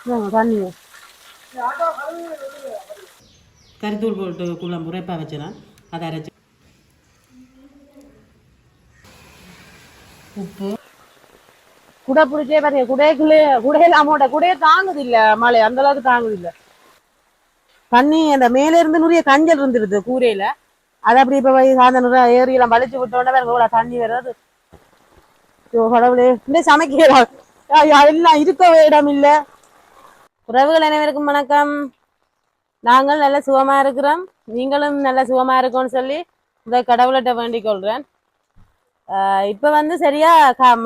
தண்ணி கறித்தூள் போட்டு குழம்பு உரைப்பாக வச்சுனா அதை அரைச்சி உப்பு குடை பிடிச்சே பாருங்க, குடைக்குள்ளே குடையில அமௌண்ட குடையே தாங்குது இல்ல மழை, அந்த அளவுக்கு தாங்குது இல்ல. தண்ணி அந்த மேல இருந்து நிறைய கஞ்சல் இருந்துருது கூரையில. அதை அப்படி இப்ப சாயந்தரம் ஏரியெல்லாம் வலிச்சு விட்டோன்னே தண்ணி வர்றது. கடவுளே, இன்னும் சமைக்கலாம் எல்லாம் இருக்க இடம் இல்ல. உறவுகள் அனைவருக்கும் வணக்கம். நாங்கள் நல்ல சுகமா இருக்கிறோம், நீங்களும் நல்ல சுகமா இருக்கும்னு சொல்லி இந்த கடவுள்கிட்ட வேண்டிக் கொள்றேன். இப்ப வந்து சரியா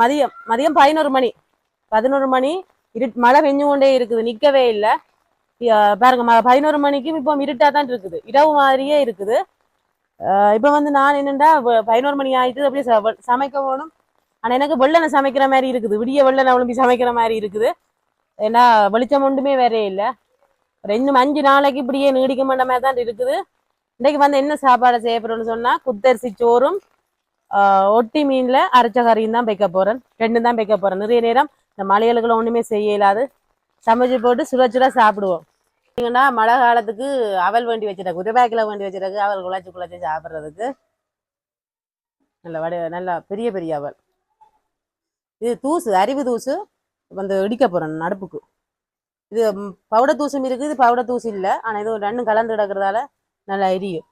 மதியம் மதியம் 11 மணி மழை பெஞ்சு கொண்டே இருக்குது, நிக்கவே இல்லை. பாருங்க 11 மணிக்கும் இப்போ இருட்டா தான் இருக்குது, இரவு மாதிரியே இருக்குது. இப்ப வந்து நான் என்னண்டா 11 மணி ஆயிட்டு அப்படியே சமைக்க போகணும். ஆனா எனக்கு வெள்ளனை சமைக்கிற மாதிரி இருக்குது, விடிய வெள்ளனை ஒழும்பி சமைக்கிற மாதிரி இருக்குது. ஏன்னா வெளிச்சம் ஒன்றுமே வேற இல்லை. 2-5 நாளைக்கு இப்படியே நீடிக்க மாட்ட மாதிரி தான் இருக்குது. இன்னைக்கு வந்து என்ன சாப்பாடு செய்யப்படுறோம்னு சொன்னா குத்தரிசி சோறும் ஒட்டி மீன்ல அரைச்ச கறியும் தான் வைக்க போறேன். 2 தான் வைக்க போறேன். நிறைய நேரம் இந்த மலையாளுகளை ஒண்ணுமே செய்ய இயலாது, சமைச்சு போட்டு சுட சாப்பிடுவோம். ஏன்னா மழை காலத்துக்கு அவல் வேண்டி வச்சிருக்கு, உதவாக்கில வேண்டி வச்சிருக்கு, அவல் குழச்சி சாப்பிட்றதுக்கு. நல்ல பெரிய பெரிய அவல். இது தூசு, அரிவு தூசு வந்து இடிக்க போறேன் அடுப்புக்கு. இது பவுடர் தூசும் இருக்குது, இது பவுடர் தூசு இல்லை. ஆனா இது 2 கலந்து கிடக்கிறதால நல்லா எரியும்.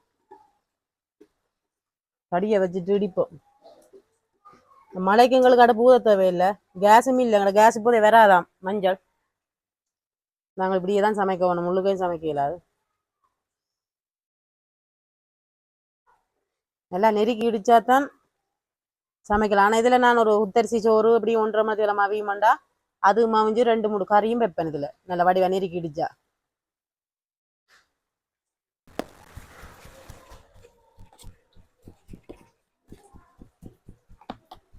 படியை வச்சுட்டு இடிப்போம். மழைக்கு எங்களுக்கு அடுப்பு ஊத தேவையில்லை, கேஸும் இல்லை. எங்களை கேஸ் போதே வராதாம் மஞ்சள். நாங்கள் இப்படியே தான் சமைக்க வேணும், முள்ளுக்கையும் சமைக்க இயலாது. நல்லா நெருக்கி இடிச்சாதான் சமைக்கலாம். ஆனால் இதில் நான் ஒரு உத்தரிசி சோறு இப்படி 1:30 மவியுமாண்டா அது மவிஞ்சு 2-3 கறியும் வைப்பேன். இதில் நல்ல வடிவா நெருக்கி இடிச்சா.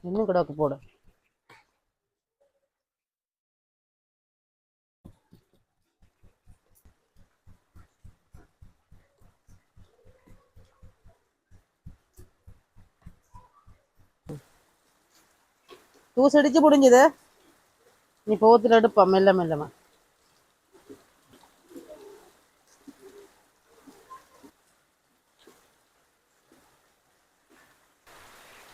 இன்னும் கிடக்கு போடும். தூசு அடிச்சு முடிஞ்சது, நீ போத்துல எடுப்போம் மெல்ல மெல்லமா.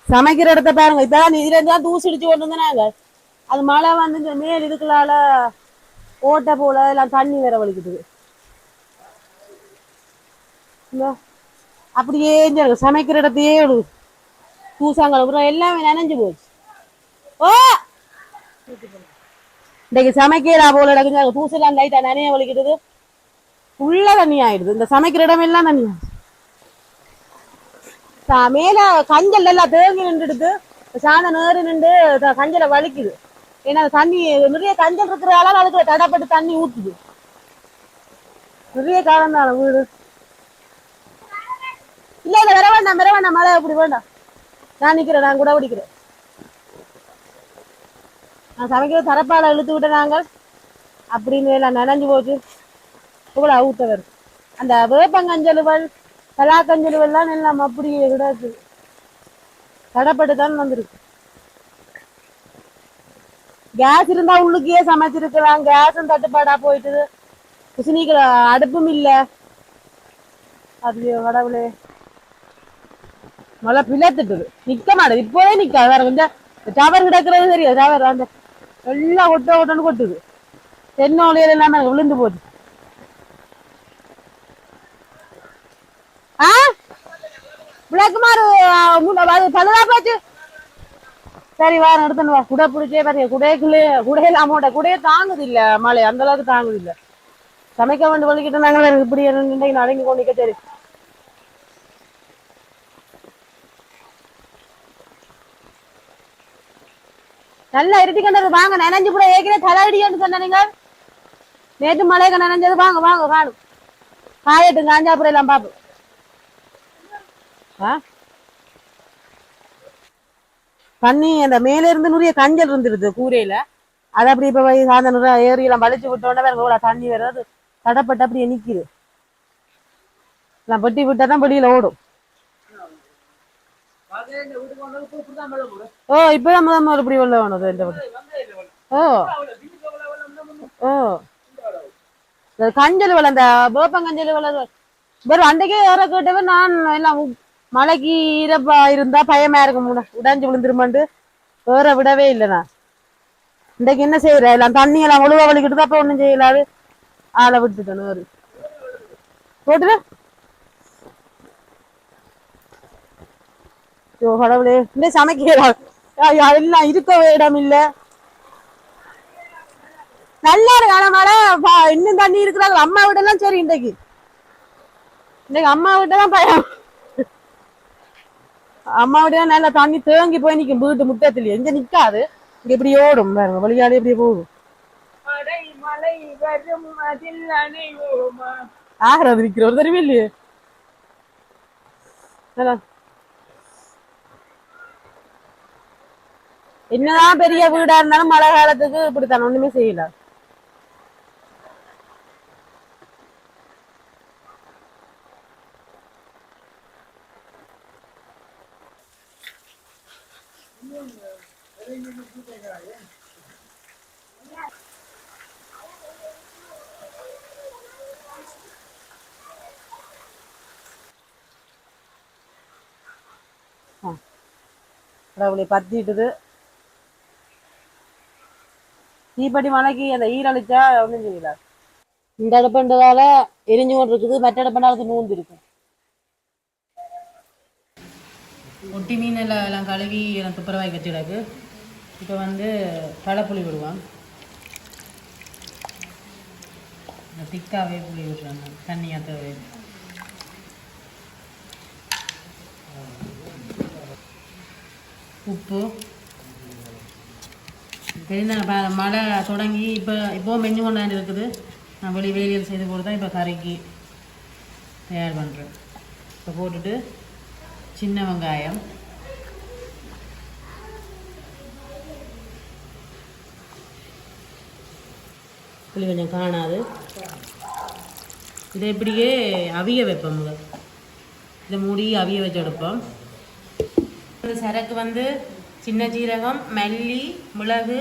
சமைக்கிற இடத்த பாருங்க, இப்பதான் இதுல இருந்தா தூசு அடிச்சு கொண்டு வந்தாங்க. அது மழை வந்து இந்த மேல் இதுக்குள்ளால ஓட்டை போல எல்லாம் தண்ணி வேற வலிக்குது. அப்படியே சமைக்கிற இடத்தையே தூசாங்க எல்லாமே நனைஞ்சு போச்சு. ஓ இன்னைக்கு சமைக்கிறா போல இடக்குங்க, தூசெல்லாம் லைட்டா நனைய வலிக்கிடுது, உள்ள தண்ணி ஆயிடுது. இந்த சமைக்கிற இடம் எல்லாம் தண்ணி மேல கஞ்சல் எல்லாம் தேங்கி நின்றுடுது. சாந்த நேரு நின்று கஞ்சலை வலிக்குது. ஏன்னா தண்ணி நிறைய கஞ்சல் இருக்கிறதால அதுக்கு தடப்பட்டு தண்ணி ஊத்துது. நிறைய காலம் தான் வீடு இல்ல. இல்ல வர வேண்டாம் மழை அப்படி வேண்டாம். நான் நிக்கிறேன், நான் கூட பிடிக்கிறேன். நான் சமைக்கிற தரப்பால இழுத்து விட்ட நாங்கள் அப்படின்னு எல்லாம் நனைஞ்சு போச்சு. இவ்வளோ ஊத்த வரும். அந்த வேப்பங்கஞ்சலுவல் பலாக்கஞ்சலுவெல்லாம் எல்லாம் அப்படியே கிடாது, தடப்பட்டு தான் வந்திருக்கு. கேஸ் இருந்தா உள்ளுக்கே சமைச்சிருக்கலாம், கேஸும் தட்டுப்பாடா போயிட்டுது. குசினிக்கிற அடுப்பும் இல்ல. அது கடவுளே, மழை பிளத்துட்டுது, நிக்க மாட்டேது. இப்போவே நிக்காது. வேற கொஞ்சம் டவர் கிடக்குறது தெரியாது. டவர் அந்த எல்லாம் ஒட்டன்னு கொட்டுது. தென்னோலையில எல்லாமே விழுந்து போச்சு. விளக்குமாறு பழுதா போச்சு. சரி வா, எடுத்துன்னு வா. குடை பிடிச்சே பாருங்க, குடையில அமௌண்ட குடையே தாங்குது இல்ல மழை, அந்த அளவுக்கு தாங்குது இல்ல. சமைக்க வேண்டிய வலிக்கிட்டு நாங்கள் இப்படி அடங்கி கொண்டிருக்க. சரி நல்லா இருட்டி கண்டது வாங்க. நனைஞ்சு கூட ஏற்கனவே தலையடின்னு சொன்ன நீங்க. நேற்று மழைக்கு நனைஞ்சது. வாங்க வாங்க காணும், காயட்டும், காஞ்சாப்புறம் எல்லாம் பாப்போம். தண்ணி அந்த மேல இருந்து நிறைய கஞ்சல் இருந்துருது கூரையில. அதை அப்படி இப்ப சாயந்தரம் ஏரியெல்லாம் வலிச்சு விட்டோன்னே தண்ணி வர்றது தடப்பட்டு அப்படியே நிக்குது. நான் பெட்டி விட்டாதான் வெளியில ஓடும். ஓ இப்பதான் இப்படி உள்ள வேணும். ஓ ஓ இந்த கஞ்சல் வள அந்த வேப்பங்கஞ்சல் வள வெறும் அன்றைக்கே ஏற கேட்டவன் நான் எல்லாம் மழைக்கு ஈரப்பா இருந்தா பயமா இருக்கும் உடைஞ்சு விழுந்துருமாண்டு வேற விடவே இல்லை நான் இன்றைக்கு என்ன செய்யற எல்லாம் தண்ணி எல்லாம் ஒழுவா வலிக்கிட்டு அப்ப ஒண்ணும் செய்யலாது ஆளை விட்டுட்டேன் ஒரு போட்டுரு கடவுளே இந்த சமைக்கிறாள் எல்லாம் இருக்கவே இடம் இல்ல நல்லா இருக்கு ஆனா மழை இன்னும் தண்ணி இருக்கிறாங்க அம்மா வீடு எல்லாம் சரி இன்னைக்கு அம்மா வீட்டு தான் பயம் அம்மா வீடு நல்லா தண்ணி தேங்கி போய் நிக்கும் வீட்டு முட்டத்துல எங்க நிக்காது இங்க இப்படி ஓடும் பாருங்க வழியாலே இப்படி போகும் ஆகிறது நிக்கிற ஒரு தடவை இல்லையே என்னதான் பெரிய வீடா இருந்தாலும் மழை காலத்துக்கு இப்படித்தான் ஒண்ணுமே செய்யல கடவுளை பத்திட்டுது தீப்பெட்டி மலைக்கு அந்த ஈரழிச்சா ஒன்றும் செய்யல இந்த அடுப்புன்றதால எரிஞ்சு கொண்டு இருக்குது மற்ற அடுப்புனாலுக்கு நூந்து இருக்கு ஒட்டி மீன் எல்லாம் கழுவி எனக்கு துப்புரவாய் வச்சுடாக்கு இப்போ வந்து பழப்புளி விடுவான் திக்காவே புளி விட்டுறாங்க தண்ணியாக தேவை உப்பு தெரிந்த மழை தொடங்கி இப்போ மெஞ்சு கொண்டாண்டு இருக்குது நான் வேலியல் செய்து போட்டு தான் இப்போ கறிக்கு தயார் பண்ணுறேன் இப்போ போட்டுட்டு சின்ன வெங்காயம் புளி கொஞ்சம் காணாது இதை இப்படியே அவிய வைப்போம் இதை மூடி அவிய வச்சு எடுப்போம் சரக்கு வந்து சின்ன ஜீரகம் மல்லி மிளகு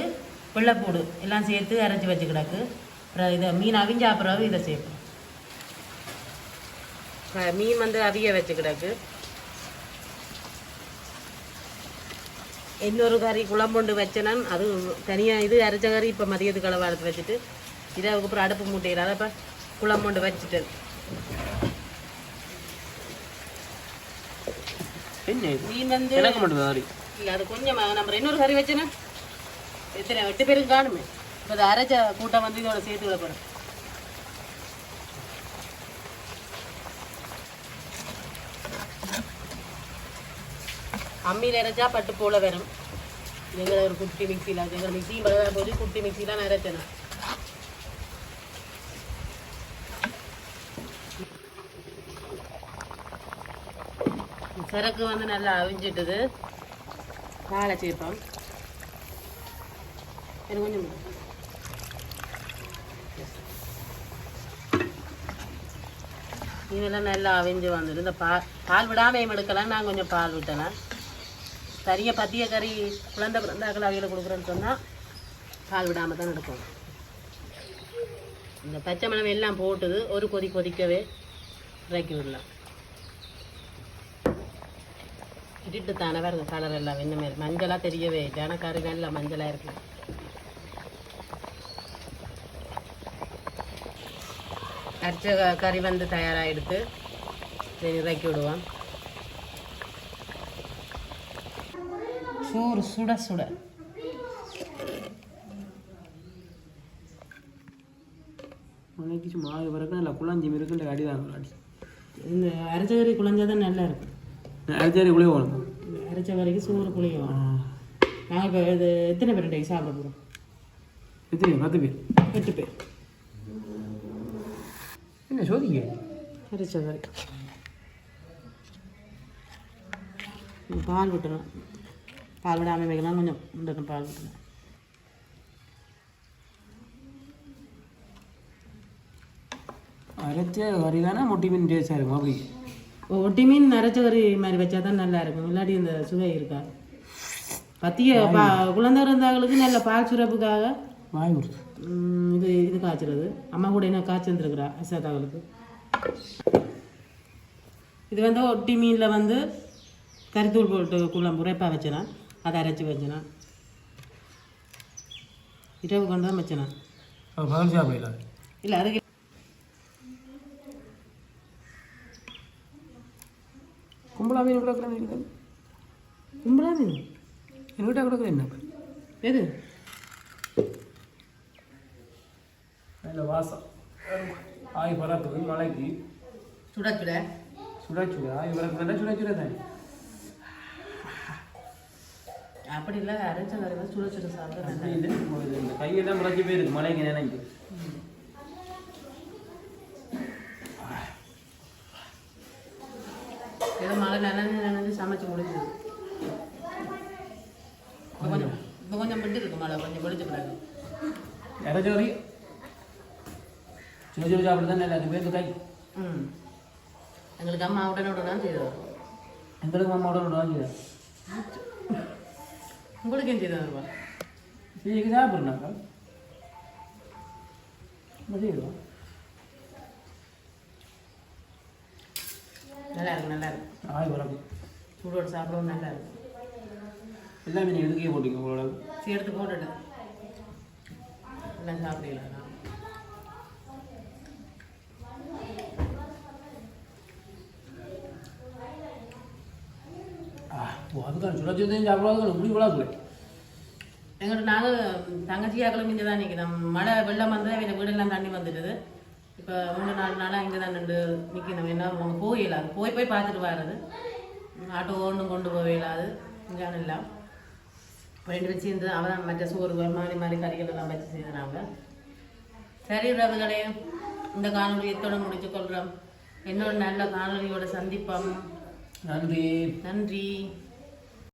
வெள்ளைப்பூடு எல்லாம் சேர்த்து அரைச்சி வச்சு கிடக்கு அப்புறம் இதை மீன் அவிஞ்ச அப்புறம் இதை சேர்ப்போம் மீன் வந்து அவிய வச்சு கிடக்கு இன்னொரு கறி குழம்புண்டு வச்சேன்னா அது தனியாக இது அரைச்ச கறி இப்போ மதியத்துக்கு அளவு எடுத்து வச்சுட்டு இதை அதுக்கப்புறம் அடுப்பு மூட்டையில் அதை இப்போ குழம்புண்டு வச்சுட்டேன் மீன் வந்து இல்லை அது கொஞ்சமாக நம்ம இன்னொரு கறி வச்சேன்னா எத்தனை 8 பேருக்கு காணுமே இப்போ அதை அரைச்ச கூட்டம் வந்து இதோட சேர்த்து விட போகிறேன் அம்மியில் அரைச்சா பட்டு போல வரும் எங்களை ஒரு குட்டி மிக்சியில் எங்களை மிக்சியும் பழக போது குட்டி மிக்சிலாம் அரைச்சேன் சரக்கு வந்து நல்லா அவிஞ்சிட்டுது காலை சேர்ப்போம் எனக்கு கொஞ்சம் இதெல்லாம் நல்லா அவிஞ்சு வந்துடும் இந்த பால் விடாமல் எடுக்கலாம் நான் கொஞ்சம் பால் விட்டேன்னா சரியாக பத்திய கறி குழந்தை பிறந்தாக்கள் அவையில் கொடுக்குறேன்னு சொன்னால் பால் விடாமல் தான் எடுக்கணும் இந்த பச்சை மிளகாய் எல்லாம் போட்டுது ஒரு கொதிக்கவே இறக்கி விடலாம் இட்டு தானே வருது கலர் எல்லாம் என்ன மாதிரி மஞ்சளாக தெரியவே இல்லை ஆனால் கறி நல்லா மஞ்சளாக இருக்கு அரைச்ச கறி வந்து தயாராகிடுத்து இறக்கி விடுவோம் சோறு சுட சுட உனக்கு மாவு பிறகு நல்லா குழஞ்சி இருக்குன்ற அடி தான் இந்த அரைச்ச கறி குழஞ்சாதான் நல்லா இருக்கும் அரைச்சேரி குளிய போகணும் அரைச்ச கறிக்கு சோறு குளியும் நாங்கள் இப்போ இது எத்தனை பேர் இன்றைக்கு சாப்பிட போகிறோம் எத்தனை 10 பேர் 8 பேர் என்ன சோதிங்க அரைச்ச கறி பால் விட்டுறோம் பால் விடாமல் வைக்கலாம் கொஞ்சம் இந்த பால் விட்டுறோம் அரைச்ச கறி தானே முட்டி மீன் டேஸ்டாக இருக்கும் அப்படி ஒட்டி மீன் அரைச்ச கறி மாதிரி வச்சா தான் நல்லா இருக்கும் இல்லாட்டி இந்த சுவை இருக்கா பத்திய குழந்தை இருந்தாங்களுக்கு நல்ல பால் சுரப்புக்காக வாய் கொடுத்து இது இது காய்ச்சிறது அம்மா கூட என்ன காய்ச்சிருந்துருக்குறா அசாதாவளுக்கு. இது வந்து ஒட்டி மீனில் வந்து கறித்தூள் போட்டு குழம்பு உரைப்பாக வச்சேனா, அதை அரைச்சி வச்சேனா, இரவு கொண்டு தான் வச்சேனா. இல்லை அதுக்கு கும்பலா மீன் கொடுக்குறேன். கும்பலா மீன் என்கிட்ட கொடுக்குறேன் என்ன எது நல்ல வாசம் ஆய் பறக்குது மலைக்கு சுட சுட சுட சுட ஆய் பறக்குதுன்னா சுட சுட தான். அப்படி இல்லை அரைச்ச கறி சுட சுட சாப்பிட அப்படி இல்லை, இந்த கையெல்லாம் முளைச்சி போயிருக்கு மலைக்கு நினைக்கு. ஏதோ மழை நினைஞ்சு சமைச்சு முடிஞ்சது. இப்போ கொஞ்சம் விட்டு இருக்கு மழை, கொஞ்சம் வெடிச்சு கிடக்கு. இறச்சோரி சின்ன சின்ன சாப்பிட்டு தான் எல்லாத்துக்கும் பேருக்கு கை. எங்களுக்கு அம்மா உடனே உடனே செய்தோம். எங்களுக்கு அம்மாவோட வாங்கிடுது உங்களுக்கு ஏன் செய்தோம்? சீக்கிரம் சாப்பிட்றாங்க செய்வோம். நல்லா இருக்கு நல்லா இருக்கு. ஆய் பறக்கு சூடோடு சாப்பிடவும் நல்லா இருக்கு. எல்லாமே நீங்கள் எதுக்கே போட்டீங்க உங்களோட சரி எடுத்து போட்டுட்டு எல்லாம் சாப்பிடலாம். அதுக்கான சுட சுத்தையும் சாப்பிடாதுக்கான இப்படி விழாக்குள்ள எங்கள்கிட்ட நாங்கள் தங்கச்சியாக்களும் இங்கே தான் நிற்கிறோம். மழை வெள்ளம் வந்து அவங்க வீடெல்லாம் தண்ணி வந்துடுது. இப்போ 3-4 நாளாக இங்கே தான் நின்று நிற்கணும். என்ன அவங்க போயிடலாது, போய் போய் பார்த்துட்டு வர்றது. ஆட்டோ ஒன்றும் கொண்டு போயிடலாது இங்கே எல்லாம். ரெண்டு வச்சு இந்த அவன் மற்ற சோறு மாறி மாறி கறிகள் எல்லாம் வச்சு செய்கிறாங்க. சரி உறவுகளே, இந்த காணொலி எத்தோட முடிச்சு கொள்கிறோம். இன்னொரு நல்ல காணொலியோட சந்திப்போம். நன்றி. நன்றி.